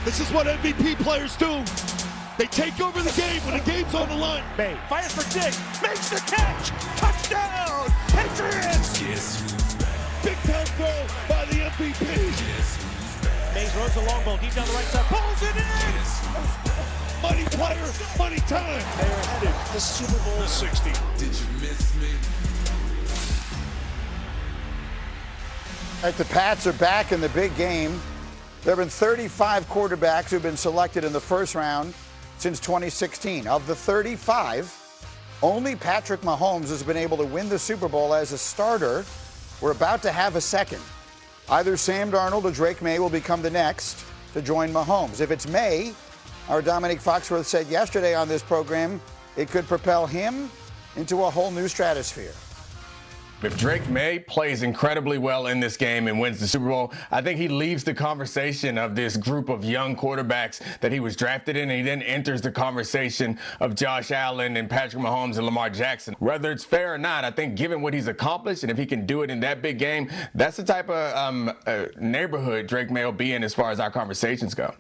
This is what MVP players do. They take over the game when the game's on the line. May fires for Diggs, makes the catch, touchdown, Patriots! Big time throw by the MVP. Mays runs the long ball deep down the right side, pulls it in! Money player, money time. They are headed to Super Bowl 60. Did you miss me? All right, the Pats are back in the big game. There have been 35 quarterbacks who've been selected in the first round since 2016. Of the 35, only Patrick Mahomes has been able to win the Super Bowl as a starter. We're about to have a second. Either Sam Darnold or Drake May will become the next to join Mahomes. If it's May, our Dominique Foxworth said yesterday on this program, it could propel him into a whole new stratosphere. If Drake May plays incredibly well in this game and wins the Super Bowl, I think he leaves the conversation of this group of young quarterbacks that he was drafted in, and he then enters the conversation of Josh Allen and Patrick Mahomes and Lamar Jackson. Whether it's fair or not, I think given what he's accomplished and if he can do it in that big game, that's the type of neighborhood Drake May will be in as far as our conversations go.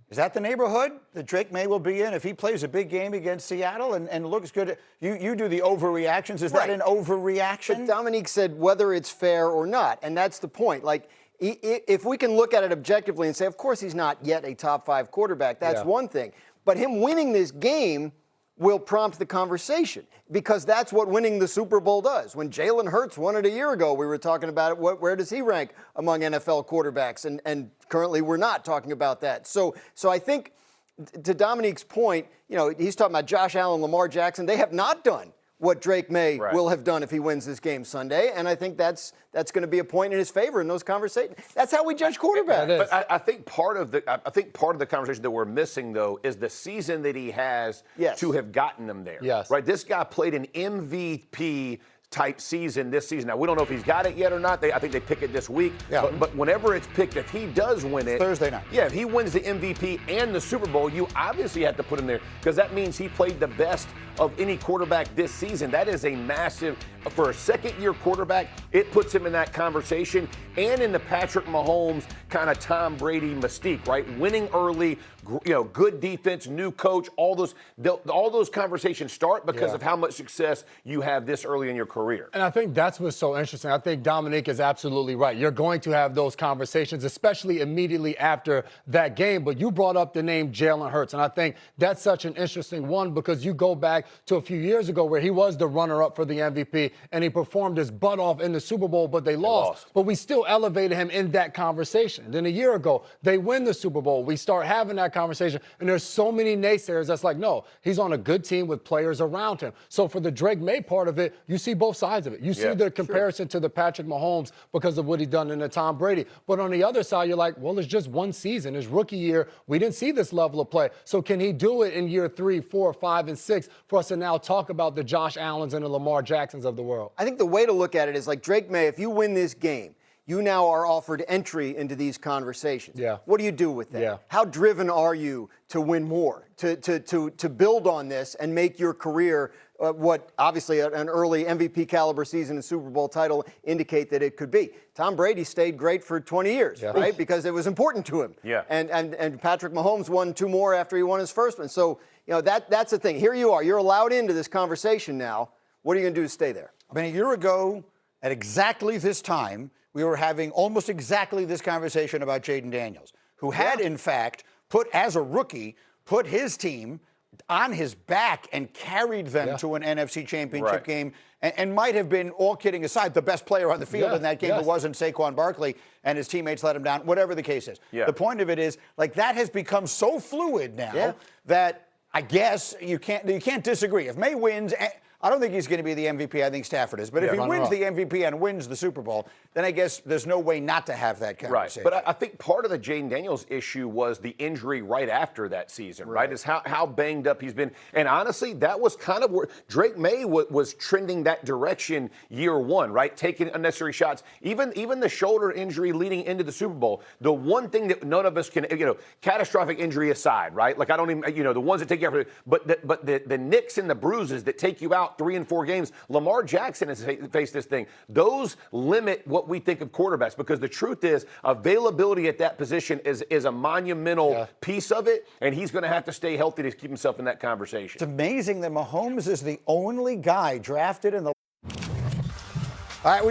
Is that the neighborhood that Drake May will be in if he plays a big game against Seattle and looks good? You do the overreactions. Is that an overreaction? But Dominique said whether it's fair or not, and that's the point. Like, if we can look at it objectively and say, of course he's not yet a top 5 quarterback, that's one thing. But him winning this game will prompt the conversation because that's what winning the Super Bowl does. When Jalen Hurts won it a year ago, we were talking about it. Where does he rank among NFL quarterbacks? And currently we're not talking about that. So I think to Dominique's point, you know, he's talking about Josh Allen, Lamar Jackson. They have not done what Drake May will have done if he wins this game Sunday. And I think that's going to be a point in his favor in those conversations. That's how we judge quarterbacks. But I think part of the conversation that we're missing, though, is the season that he has to have gotten them there. Yes. Right? This guy played an MVP type season this season. Now, we don't know if he's got it yet or not. I think they pick it this week. Yeah. But whenever it's picked, if he does win it. Thursday night. Yeah, if he wins the MVP and the Super Bowl, you obviously have to put him there because that means he played the best of any quarterback this season. That is a massive, for a second-year quarterback, it puts him in that conversation and in the Patrick Mahomes kind of Tom Brady mystique, right? Winning early, good defense, new coach, all those conversations start because of how much success you have this early in your career. And I think that's what's so interesting. I think Dominique is absolutely right. You're going to have those conversations, especially immediately after that game. But you brought up the name Jalen Hurts, and I think that's such an interesting one because you go back to a few years ago where he was the runner-up for the MVP, and he performed his butt off in the Super Bowl, but they lost. But we still elevated him in that conversation. Then a year ago, they win the Super Bowl. We start having that conversation, and there's so many naysayers that's like, no, he's on a good team with players around him. So for the Drake May part of it, you see both sides of it. You see the comparison to the Patrick Mahomes because of what he done in the Tom Brady. But on the other side, you're like, well, it's just one season. His rookie year, we didn't see this level of play. So can he do it in year 3, 4, 5, and 6 for us to now talk about the Josh Allens and the Lamar Jacksons of the world? I think the way to look at it is like Drake May, if you win this game, you now are offered entry into these conversations. Yeah. What do you do with that? Yeah. How driven are you to win more, to build on this and make your career what obviously an early MVP caliber season and Super Bowl title indicate that it could be? Tom Brady stayed great for 20 years, right? Because it was important to him. Yeah. And Patrick Mahomes won 2 more after he won his first one. So, that's the thing. Here you are. You're allowed into this conversation now. What are you going to do to stay there? I mean, a year ago, at exactly this time, we were having almost exactly this conversation about Jaden Daniels, who had, in fact, as a rookie, put his team on his back and carried them to an NFC championship game and might have been, all kidding aside, the best player on the field in that game. It wasn't Saquon Barkley, and his teammates let him down, whatever the case is. The point of it is, like, that has become so fluid now that I guess you can't disagree. If May wins, I don't think he's going to be the MVP. I think Stafford is. But if he wins the MVP and wins the Super Bowl, then I guess there's no way not to have that conversation. Right. But I think part of the Jaden Daniels issue was the injury right after that season, right? Is how banged up he's been. And honestly, that was kind of where Drake May was trending that direction year 1, right? Taking unnecessary shots. Even the shoulder injury leading into the Super Bowl, the one thing that none of us can, catastrophic injury aside, right? Like, I don't even, the ones that take you out, but the nicks and the bruises that take you out out 3 and 4 games. Lamar Jackson has faced this thing. Those limit what we think of quarterbacks because the truth is availability at that position is a monumental piece of it, and he's going to have to stay healthy to keep himself in that conversation. It's amazing that Mahomes is the only guy drafted in the. All right.